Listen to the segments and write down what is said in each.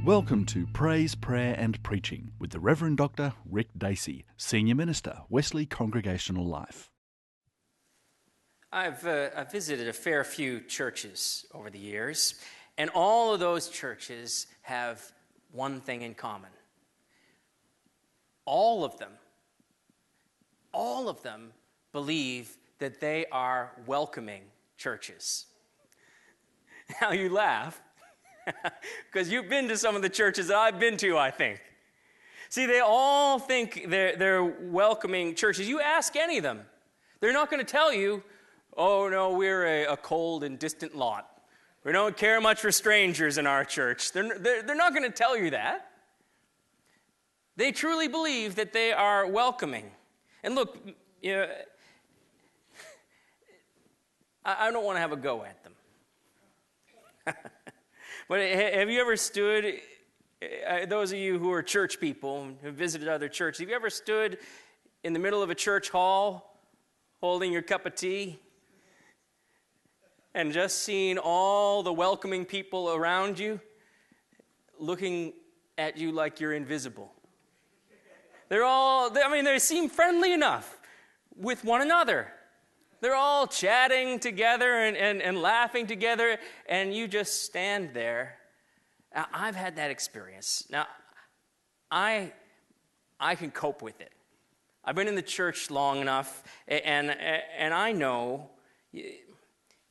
Welcome to Praise, Prayer and Preaching with the Rev Dr Rick Dacey, Senior Minister, Wesley Congregational Life. I've visited a fair few churches over the years, and all of those churches have one thing in common. All of them believe that they are welcoming churches. Now you laugh, because you've been to some of the churches that I've been to, I think. See, they all think they're welcoming churches. You ask any of them, they're not going to tell you, oh no, we're a cold and distant lot. We don't care much for strangers in our church. They're not going to tell you that. They truly believe that they are welcoming. And look, you know, I don't want to have a go at them. But have you ever stood, those of you who are church people, who have visited other churches, have you ever stood in the middle of a church hall holding your cup of tea and just seen all the welcoming people around you looking at you like you're invisible? They seem friendly enough with one another. They're all chatting together and laughing together, and you just stand there. Now, I've had that experience. Now, I can cope with it. I've been in the church long enough, and I know,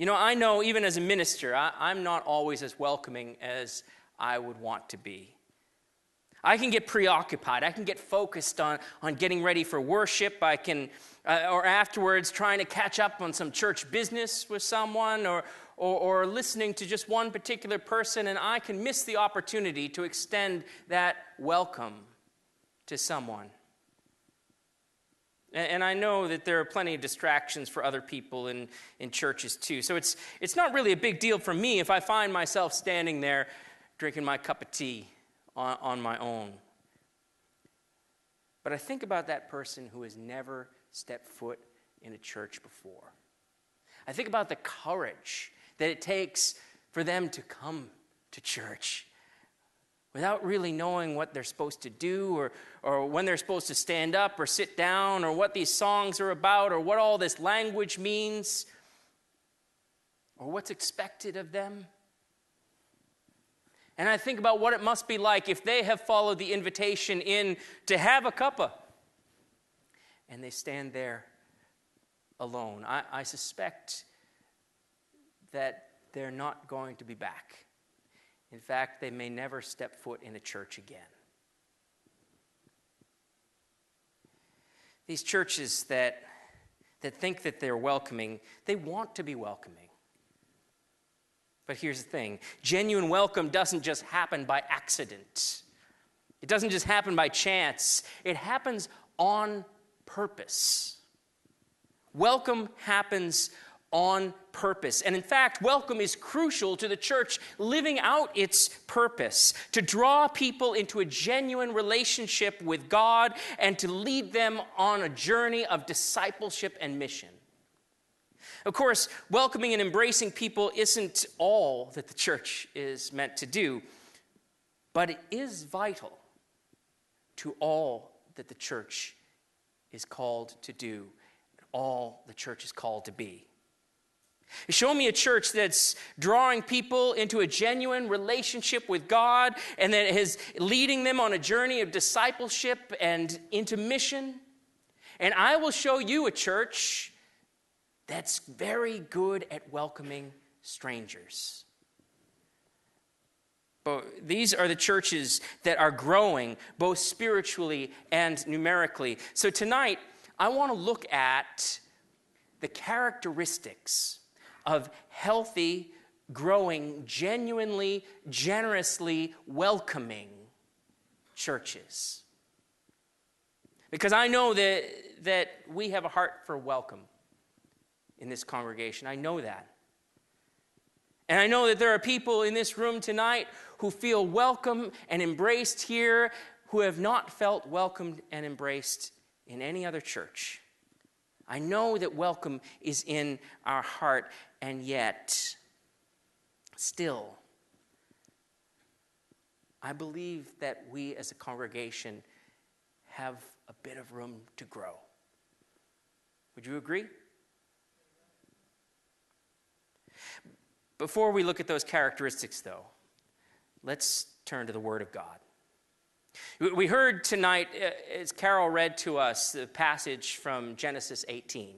I know even as a minister, I'm not always as welcoming as I would want to be. I can get preoccupied. I can get focused on getting ready for worship. I can, or afterwards, trying to catch up on some church business with someone, or listening to just one particular person, and I can miss the opportunity to extend that welcome to someone. And I know that there are plenty of distractions for other people in churches too. So it's not really a big deal for me if I find myself standing there drinking my cup of tea on my own. But I think about that person who has never stepped foot in a church before. I think about the courage that it takes for them to come to church without really knowing what they're supposed to do, or when they're supposed to stand up or sit down, or what these songs are about, or what all this language means, or what's expected of them. And I think about what it must be like if they have followed the invitation in to have a cuppa, and they stand there alone. I suspect that they're not going to be back. In fact, they may never step foot in a church again. These churches that think that they're welcoming, they want to be welcoming. But here's the thing. Genuine welcome doesn't just happen by accident. It doesn't just happen by chance. It happens on purpose. Welcome happens on purpose. And in fact, welcome is crucial to the church living out its purpose, to draw people into a genuine relationship with God and to lead them on a journey of discipleship and mission. Of course, welcoming and embracing people isn't all that the church is meant to do, but it is vital to all that the church is called to do, all the church is called to be. Show me a church that's drawing people into a genuine relationship with God and that is leading them on a journey of discipleship and into mission, and I will show you a church that's very good at welcoming strangers. But these are the churches that are growing both spiritually and numerically. So tonight, I want to look at the characteristics of healthy, growing, genuinely, generously welcoming churches. Because I know that we have a heart for welcome in this congregation. I know that. And I know that there are people in this room tonight who feel welcome and embraced here, who have not felt welcomed and embraced in any other church. I know that welcome is in our heart, and yet, still, I believe that we as a congregation have a bit of room to grow. Would you agree? Before we look at those characteristics, though, let's turn to the Word of God. We heard tonight, as Carol read to us, the passage from Genesis 18.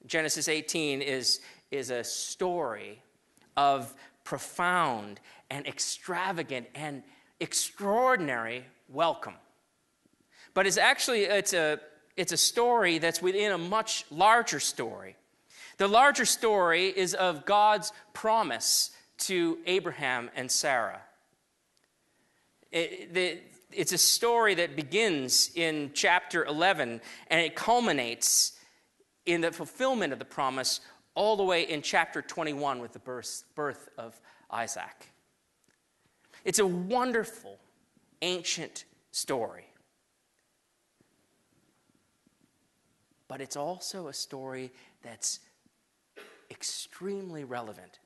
Genesis 18 is a story of profound and extravagant and extraordinary welcome. But it's a story that's within a much larger story. The larger story is of God's promise to Abraham and Sarah. It's a story that begins in chapter 11, and it culminates in the fulfillment of the promise all the way in chapter 21 with the birth of Isaac. It's a wonderful, ancient story. But it's also a story that's extremely relevant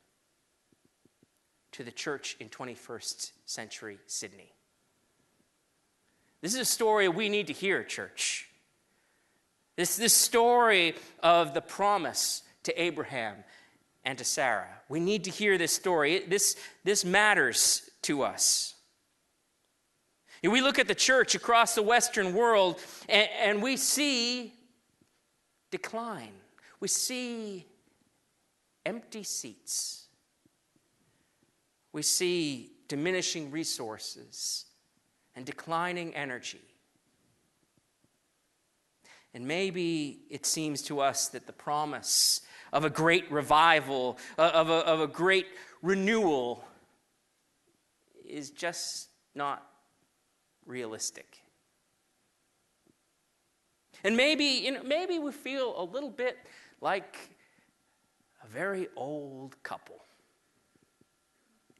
to the church in 21st century Sydney. This is a story we need to hear, church. This story of the promise to Abraham and to Sarah. We need to hear this story. This matters to us. And we look at the church across the Western world and we see decline. We see empty seats. We see diminishing resources and declining energy. And maybe it seems to us that the promise of a great revival, of a great renewal, is just not realistic. And maybe we feel a little bit like a very old couple,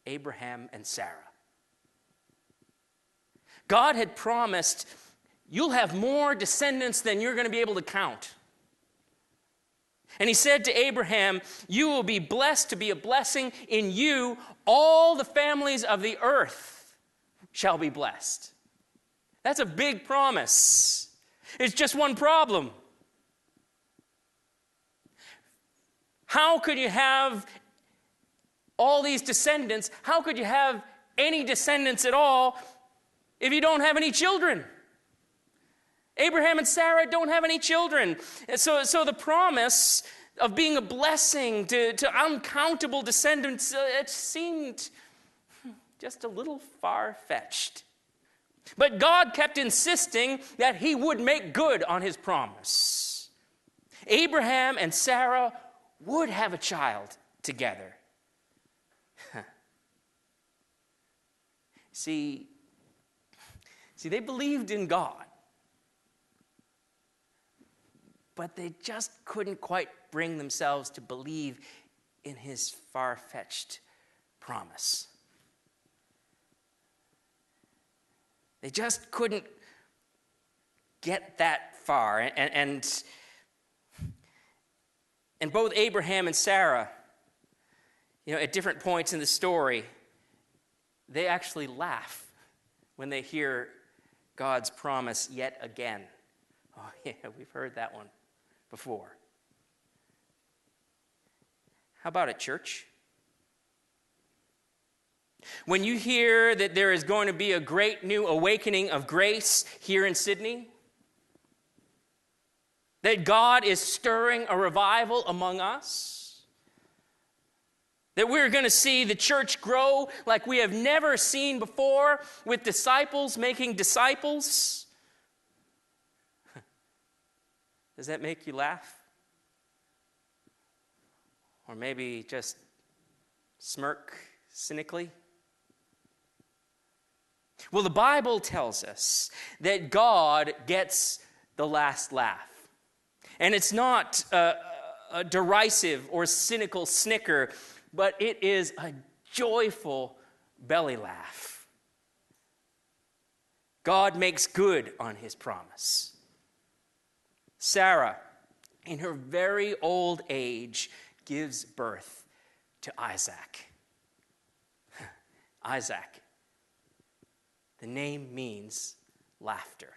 Abraham and Sarah. God had promised, you'll have more descendants than you're going to be able to count. And he said to Abraham, you will be blessed to be a blessing. In you, all the families of the earth shall be blessed. That's a big promise. It's just one problem. How could you have all these descendants? How could you have any descendants at all if you don't have any children? Abraham and Sarah don't have any children. And so the promise of being a blessing to uncountable descendants, it seemed just a little far-fetched. But God kept insisting that he would make good on his promise. Abraham and Sarah would have a child together. See, they believed in God, but they just couldn't quite bring themselves to believe in his far-fetched promise. They just couldn't get that far. And both Abraham and Sarah, at different points in the story, they actually laugh when they hear God's promise yet again. Oh, yeah, we've heard that one before. How about it, church? When you hear that there is going to be a great new awakening of grace here in Sydney, that God is stirring a revival among us, that we're going to see the church grow like we have never seen before, with disciples making disciples, does that make you laugh? Or maybe just smirk cynically? Well, the Bible tells us that God gets the last laugh. And it's not a derisive or cynical snicker, but it is a joyful belly laugh. God makes good on his promise. Sarah, in her very old age, gives birth to Isaac. Isaac, The name means laughter.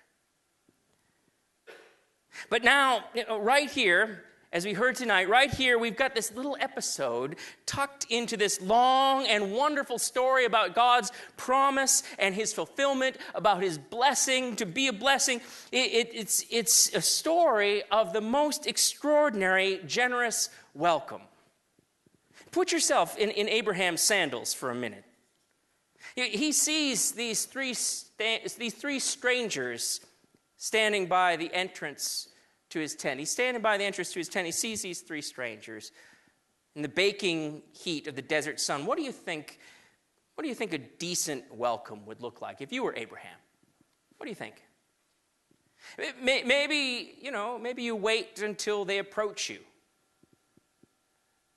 But now, right here, as we heard tonight, right here, we've got this little episode tucked into this long and wonderful story about God's promise and his fulfillment, about his blessing to be a blessing. It's a story of the most extraordinary, generous welcome. Put yourself in Abraham's sandals for a minute. He sees these three strangers standing by the entrance to his tent. He's standing by the entrance to his tent. He sees these three strangers in the baking heat of the desert sun. What do you think a decent welcome would look like if you were Abraham? What do you think? Maybe you wait until they approach you.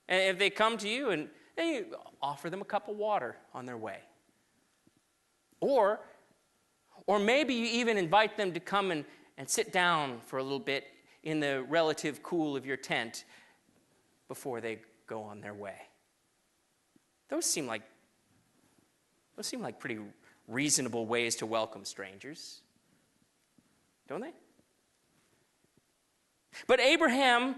And if they come to you, and then you offer them a cup of water on their way. Or maybe you even invite them to come and sit down for a little bit in the relative cool of your tent before they go on their way. Those seem like pretty reasonable ways to welcome strangers, don't they? But Abraham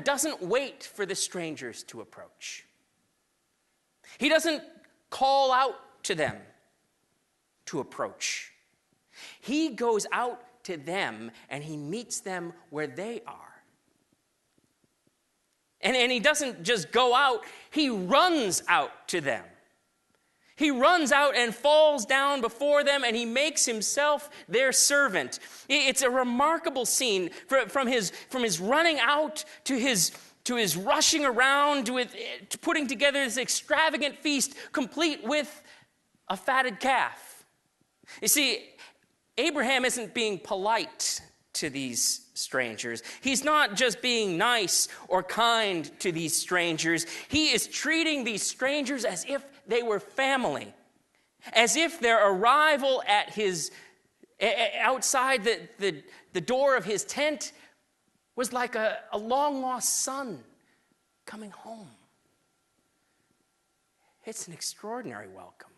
doesn't wait for the strangers to approach. He doesn't call out to them to approach. He goes out to them and he meets them where they are. And he doesn't just go out, he runs out to them. He runs out and falls down before them, and he makes himself their servant. It's a remarkable scene from his running out to his rushing around to putting together this extravagant feast, complete with a fatted calf. You see, Abraham isn't being polite to these strangers. He's not just being nice or kind to these strangers. He is treating these strangers as if they were family, as if their arrival at his outside the door of his tent was like a long-lost son coming home. It's an extraordinary welcome.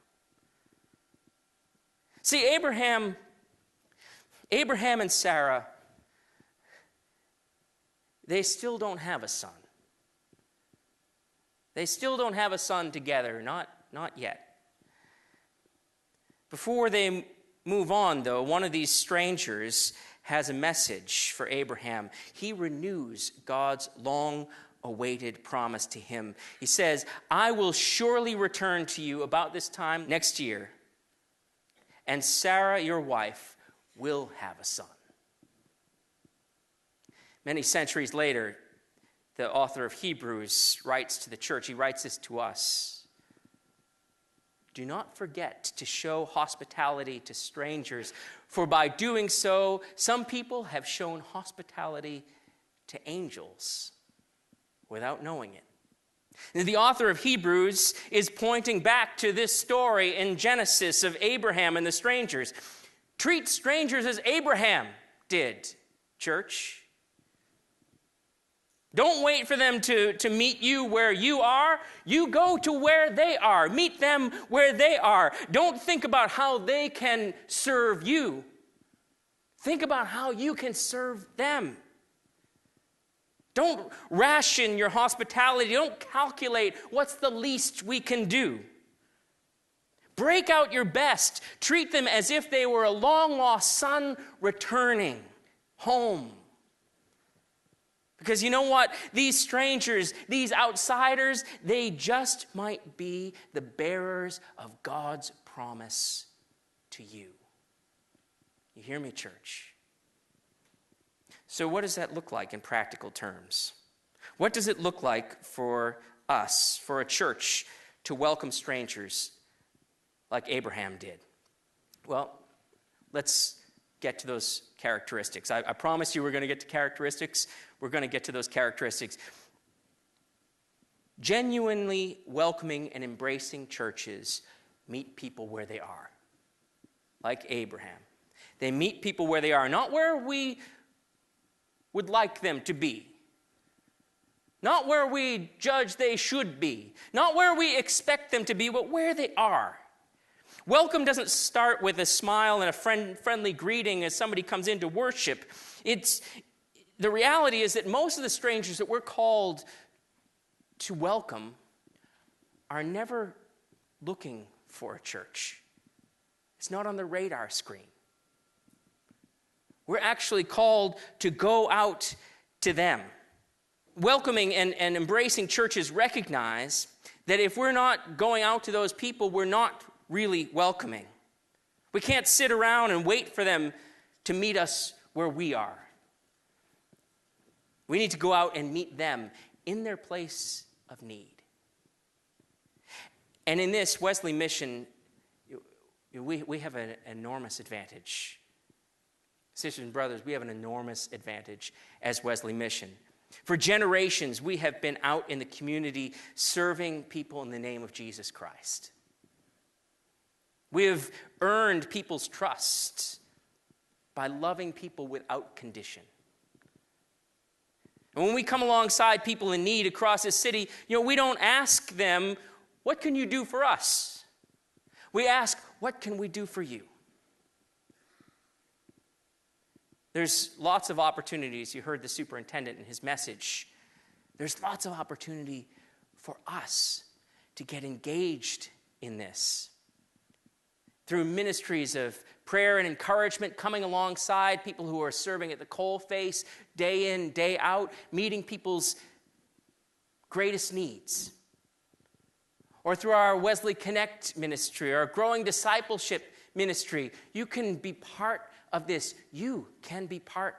See, Abraham and Sarah, they still don't have a son. They still don't have a son together, not yet. Before they move on, though, one of these strangers has a message for Abraham. He renews God's long-awaited promise to him. He says, "I will surely return to you about this time next year, and Sarah, your wife, will have a son." Many centuries later, the author of Hebrews writes to the church, he writes this to us: "Do not forget to show hospitality to strangers, for by doing so, some people have shown hospitality to angels without knowing it." The author of Hebrews is pointing back to this story in Genesis of Abraham and the strangers. Treat strangers as Abraham did, church. Don't wait for them to meet you where you are. You go to where they are. Meet them where they are. Don't think about how they can serve you. Think about how you can serve them. Don't ration your hospitality. Don't calculate what's the least we can do. Break out your best. Treat them as if they were a long-lost son returning home. Because you know what? These strangers, these outsiders, they just might be the bearers of God's promise to you. You hear me, church? So what does that look like in practical terms? What does it look like for us, for a church, to welcome strangers like Abraham did? Well, let's get to those characteristics. I promised you we're going to get to characteristics. We're going to get to those characteristics. Genuinely welcoming and embracing churches meet people where they are, like Abraham. They meet people where they are, not where we would like them to be, not where we judge they should be, not where we expect them to be, but where they are. Welcome doesn't start with a smile and a friendly greeting as somebody comes in to worship. The reality is that most of the strangers that we're called to welcome are never looking for a church. It's not on the radar screen. We're actually called to go out to them. Welcoming and embracing churches recognize that if we're not going out to those people, we're not really welcoming. We can't sit around and wait for them to meet us where we are. We need to go out and meet them in their place of need. And in this Wesley mission, we have an enormous advantage. Sisters and brothers, we have an enormous advantage as Wesley mission. For generations, we have been out in the community serving people in the name of Jesus Christ. We have earned people's trust by loving people without condition. And when we come alongside people in need across this city, we don't ask them, what can you do for us? We ask, what can we do for you? There's lots of opportunities. You heard the superintendent in his message. There's lots of opportunity for us to get engaged in this. Through ministries of prayer and encouragement, coming alongside people who are serving at the coalface day in, day out, meeting people's greatest needs. Or through our Wesley Connect ministry, our growing discipleship ministry, you can be part of this. You can be part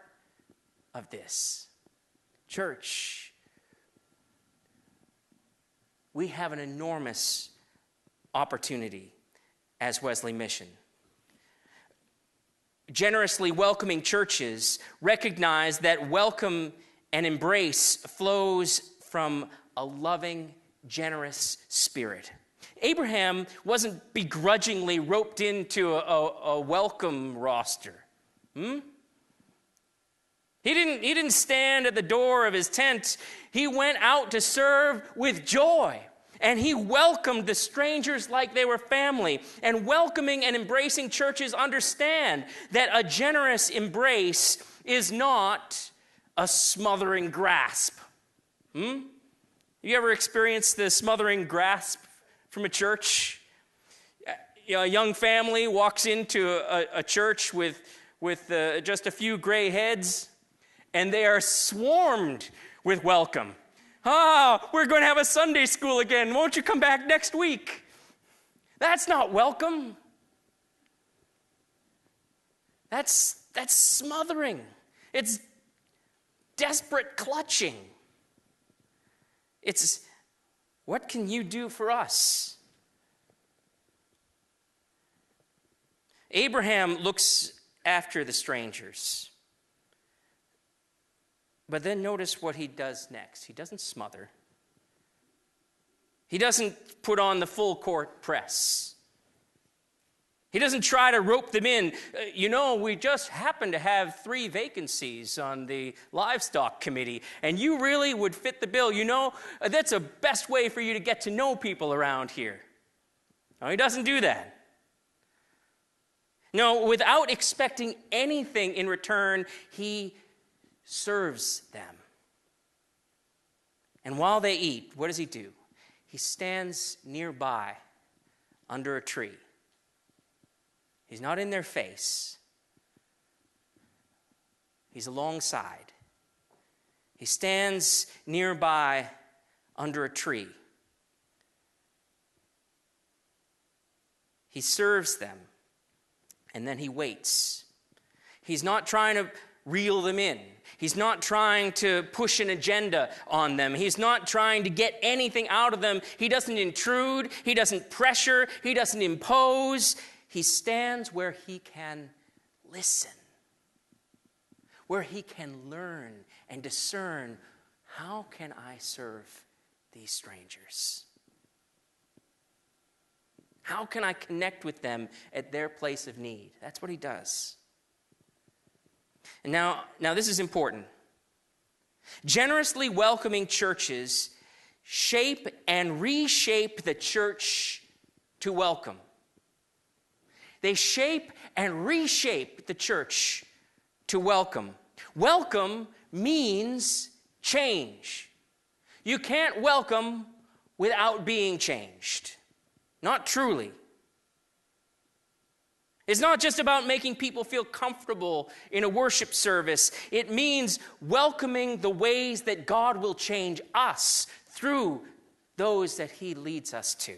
of this. Church, we have an enormous opportunity as Wesley Mission. Generously welcoming churches recognize that welcome and embrace flows from a loving, generous spirit. Abraham wasn't begrudgingly roped into a welcome roster. He didn't stand at the door of his tent. He went out to serve with joy. And he welcomed the strangers like they were family. And welcoming and embracing churches understand that a generous embrace is not a smothering grasp. You ever experienced the smothering grasp from a church? A young family walks into a church with just a few gray heads, and they are swarmed with welcome. We're going to have a Sunday school again. Won't you come back next week? That's not welcome. That's smothering. It's desperate clutching. It's, what can you do for us? Abraham looks after the strangers. But then notice what he does next. He doesn't smother. He doesn't put on the full court press. He doesn't try to rope them in. We just happen to have 3 vacancies on the livestock committee, and you really would fit the bill. That's the best way for you to get to know people around here. No, he doesn't do that. No, without expecting anything in return, he serves them. And while they eat, what does he do? He stands nearby under a tree. He's not in their face. He's alongside. He stands nearby under a tree. He serves them, and then he waits. He's not trying to reel them in. He's not trying to push an agenda on them. He's not trying to get anything out of them. He doesn't intrude. He doesn't pressure. He doesn't impose. He stands where he can listen, where he can learn and discern, how can I serve these strangers? How can I connect with them at their place of need? That's what he does. And now this is important. Generously welcoming churches shape and reshape the church to welcome. They shape and reshape the church to welcome. Welcome means change. You can't welcome without being changed. Not truly. It's not just about making people feel comfortable in a worship service. It means welcoming the ways that God will change us through those that he leads us to.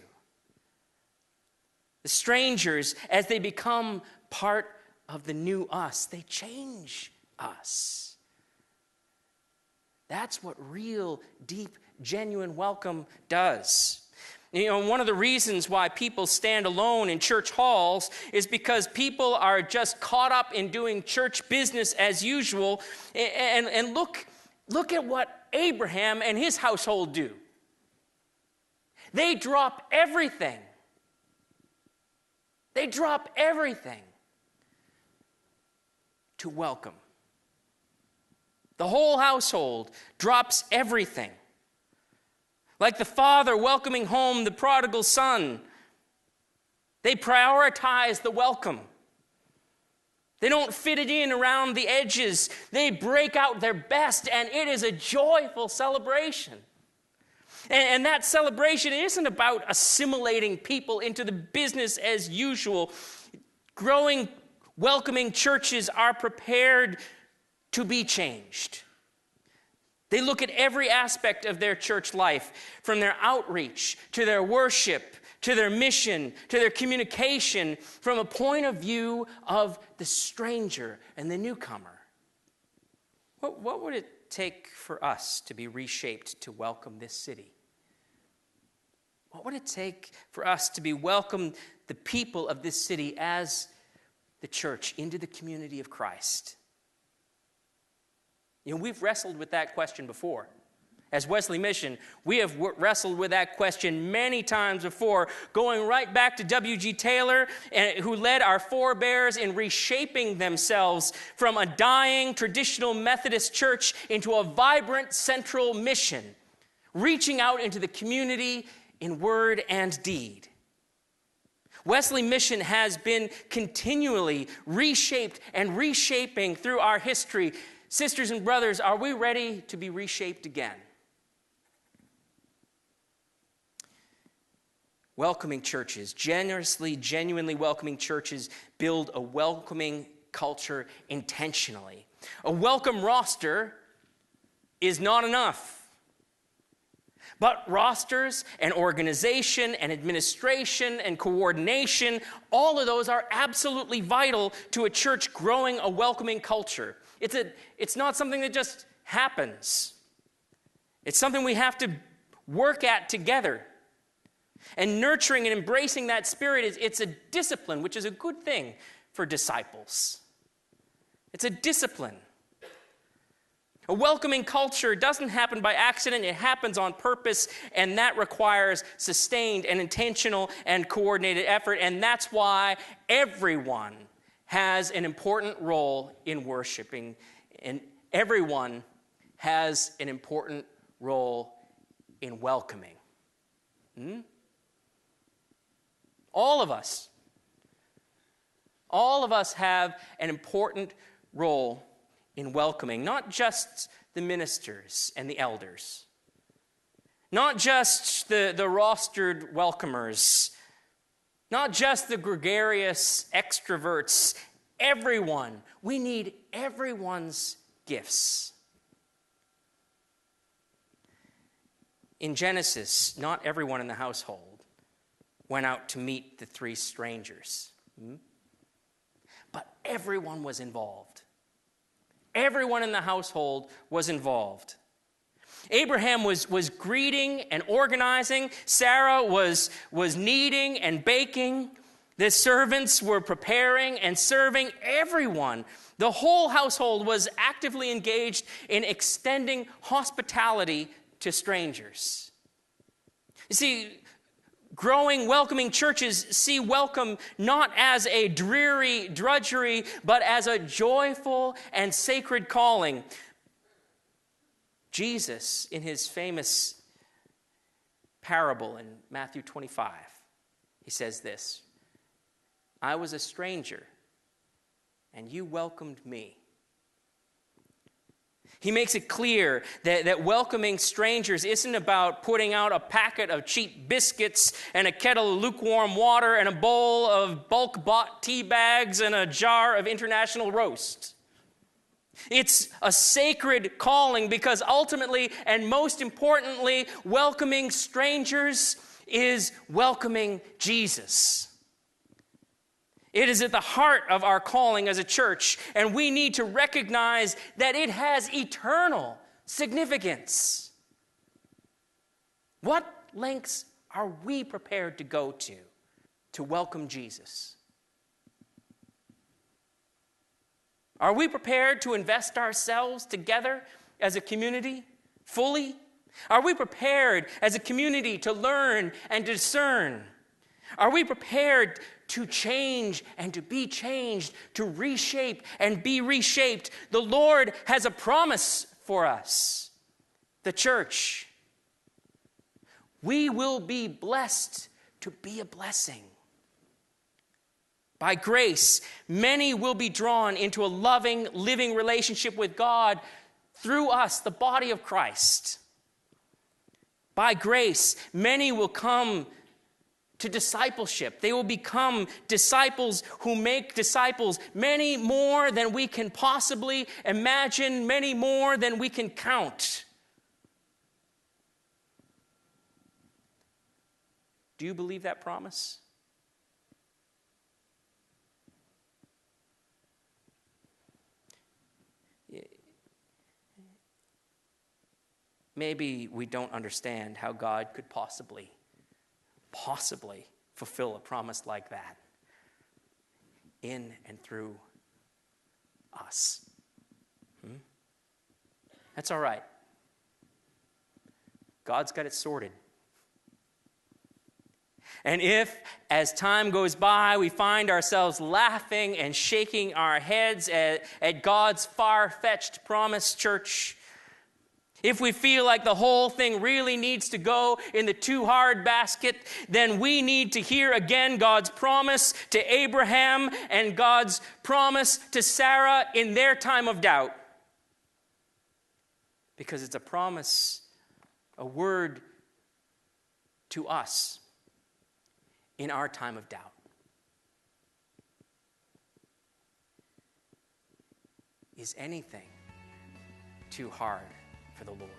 The strangers, as they become part of the new us, they change us. That's what real, deep, genuine welcome does. You know, one of the reasons why people stand alone in church halls is because people are just caught up in doing church business as usual. And look at what Abraham and his household do. They drop everything. They drop everything to welcome. The whole household drops everything. Like the father welcoming home the prodigal son, they prioritize the welcome. They don't fit it in around the edges. They break out their best, and it is a joyful celebration. And that celebration isn't about assimilating people into the business as usual. Growing, welcoming churches are prepared to be changed. They look at every aspect of their church life, from their outreach to their worship, to their mission, to their communication, from a point of view of the stranger and the newcomer. What would it take for us to be reshaped to welcome this city? What would it take for us to be welcome the people of this city as the church into the community of Christ? You know, we've wrestled with that question before. As Wesley Mission, we have wrestled with that question many times before, going right back to W.G. Taylor, who led our forebears in reshaping themselves from a dying traditional Methodist church into a vibrant central mission, reaching out into the community in word and deed. Wesley Mission has been continually reshaped and reshaping through our history. Sisters and brothers, are we ready to be reshaped again? Welcoming churches, generously, genuinely welcoming churches, build a welcoming culture intentionally. A welcome roster is not enough. But rosters and organization and administration and coordination, all of those are absolutely vital to a church growing a welcoming culture. It's not something that just happens. It's something we have to work at together. And nurturing and embracing that spirit, it's a discipline, which is a good thing for disciples. It's a discipline. A welcoming culture doesn't happen by accident. It happens on purpose, and that requires sustained and intentional and coordinated effort. And that's why everyone has an important role in worshiping, and everyone has an important role in welcoming. All of us have an important role in welcoming, not just the ministers and the elders, not just the rostered welcomers, not just the gregarious extroverts, everyone. We need everyone's gifts. In Genesis, not everyone in the household went out to meet the three strangers, but everyone was involved. Everyone in the household was involved. Abraham was greeting and organizing. Sarah was kneading and baking. The servants were preparing and serving. Everyone, the whole household, was actively engaged in extending hospitality to strangers. You see, growing, welcoming churches see welcome not as a dreary drudgery, but as a joyful and sacred calling. Jesus, in his famous parable in Matthew 25, he says this: I was a stranger, and you welcomed me. He makes it clear that welcoming strangers isn't about putting out a packet of cheap biscuits and a kettle of lukewarm water and a bowl of bulk-bought tea bags and a jar of international roast. It's a sacred calling because ultimately and most importantly, welcoming strangers is welcoming Jesus. It is at the heart of our calling as a church, and we need to recognize that it has eternal significance. What lengths are we prepared to go to welcome Jesus? Are we prepared to invest ourselves together as a community fully? Are we prepared as a community to learn and discern? Are we prepared to change and to be changed, to reshape and be reshaped? The Lord has a promise for us, the church. We will be blessed to be a blessing. By grace, many will be drawn into a loving, living relationship with God through us, the body of Christ. By grace, many will come to discipleship. They will become disciples who make disciples, many more than we can possibly imagine, many more than we can count. Do you believe that promise? Maybe we don't understand how God could possibly fulfill a promise like that in and through us. That's all right. God's got it sorted. And if, as time goes by, we find ourselves laughing and shaking our heads at God's far-fetched promise, church, if we feel like the whole thing really needs to go in the too hard basket, then we need to hear again God's promise to Abraham and God's promise to Sarah in their time of doubt. Because it's a promise, a word to us in our time of doubt. Is anything too hard for the Lord?